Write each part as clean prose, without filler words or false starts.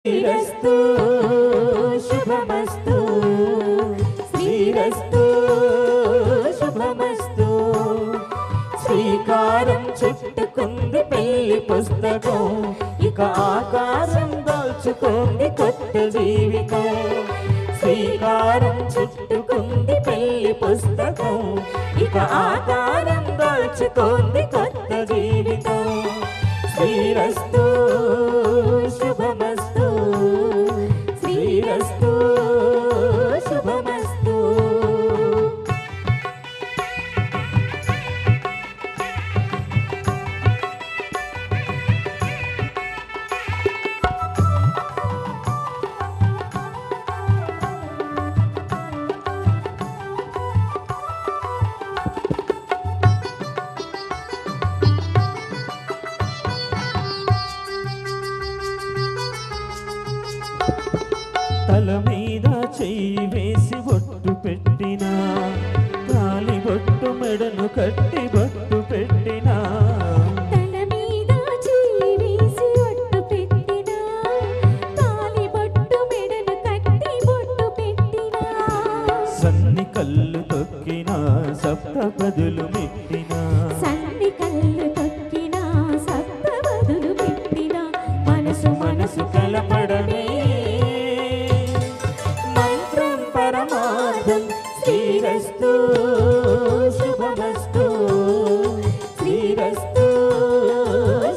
శ్రీరస్తు శుభమస్తు శ్రీరస్తు శుభమస్తు శ్రీకారం చుట్టుకుంది పెళ్లి పుస్తకం ఇక ఆకాశం దాల్చుకుంది కొత్త జీవితం శ్రీకారం చుట్టుకుంది పెళ్లి పుస్తకం ఇక ఆకారం దాల్చుకుంది కొత్త జీవితం శ్రీరస్తు శుభమస్తు శ్రీరస్తు శుభమస్తు తల మీద చెయ్యి వేసి బొట్టు పెట్టినా తాలి బొట్టు మెడను కట్టి బొట్టు పెట్టినా తల మీద చెయ్యి వేసి బొట్టు పెట్టినా తాలి బొట్టు మెడను కట్టి బొట్టు పెట్టినా సన్ని కళ్ళు తొక్కినా సప్త పదులు మెట్టినా సన్ని కళ్ళు తొక్కినా సప్త పదులు పెట్టినా మనసు మనసు కలపడమే శ్రీరస్తు శుభమస్తు శ్రీరస్తు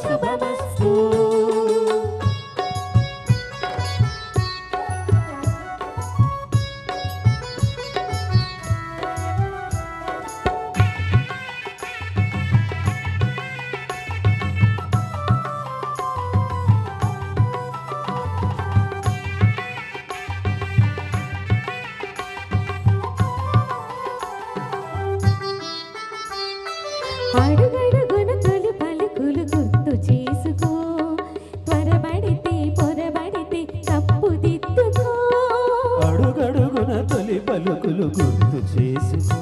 శుభమస్తు అడుగడుగున తొలి పలుకులు గుర్తు చేసుకో త్వరబడితే పొరబడితే తప్పు దిద్దుకో అడుగడుగున తొలి పలుకులు గుర్తు చేసుకో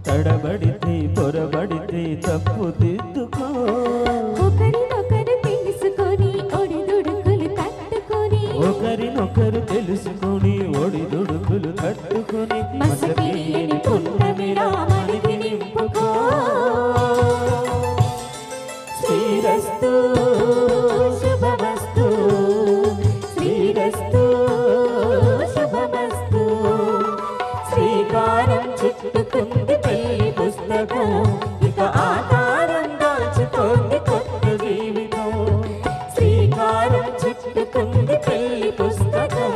తడబడితే పొరబడితే తప్పు దిద్దుకో ఒకరినొకరు తెలుసుకొని ఒడిదుడుకులు తట్టుకొని ఒకరినొకరు తెలుసుకొని ఒడిదుడుకులు కట్టుకొని మసకిని పున్నమిలా మనకి నింపుకో శ్రీరస్తు శుభమస్తు శ్రీరస్తు శుభమస్తు శ్రీకారం చుట్టుకుంది పెళ్లి పుస్తకం ఇక ఆకారం దాల్చుతోంది కొత్త జీవితం శ్రీకారం చుట్టుకుంది పెళ్లి పుస్తకం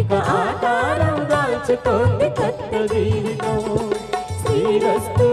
ఇక ఆకారం దాల్చుతోంది కొత్త జీవితం శ్రీరస్తు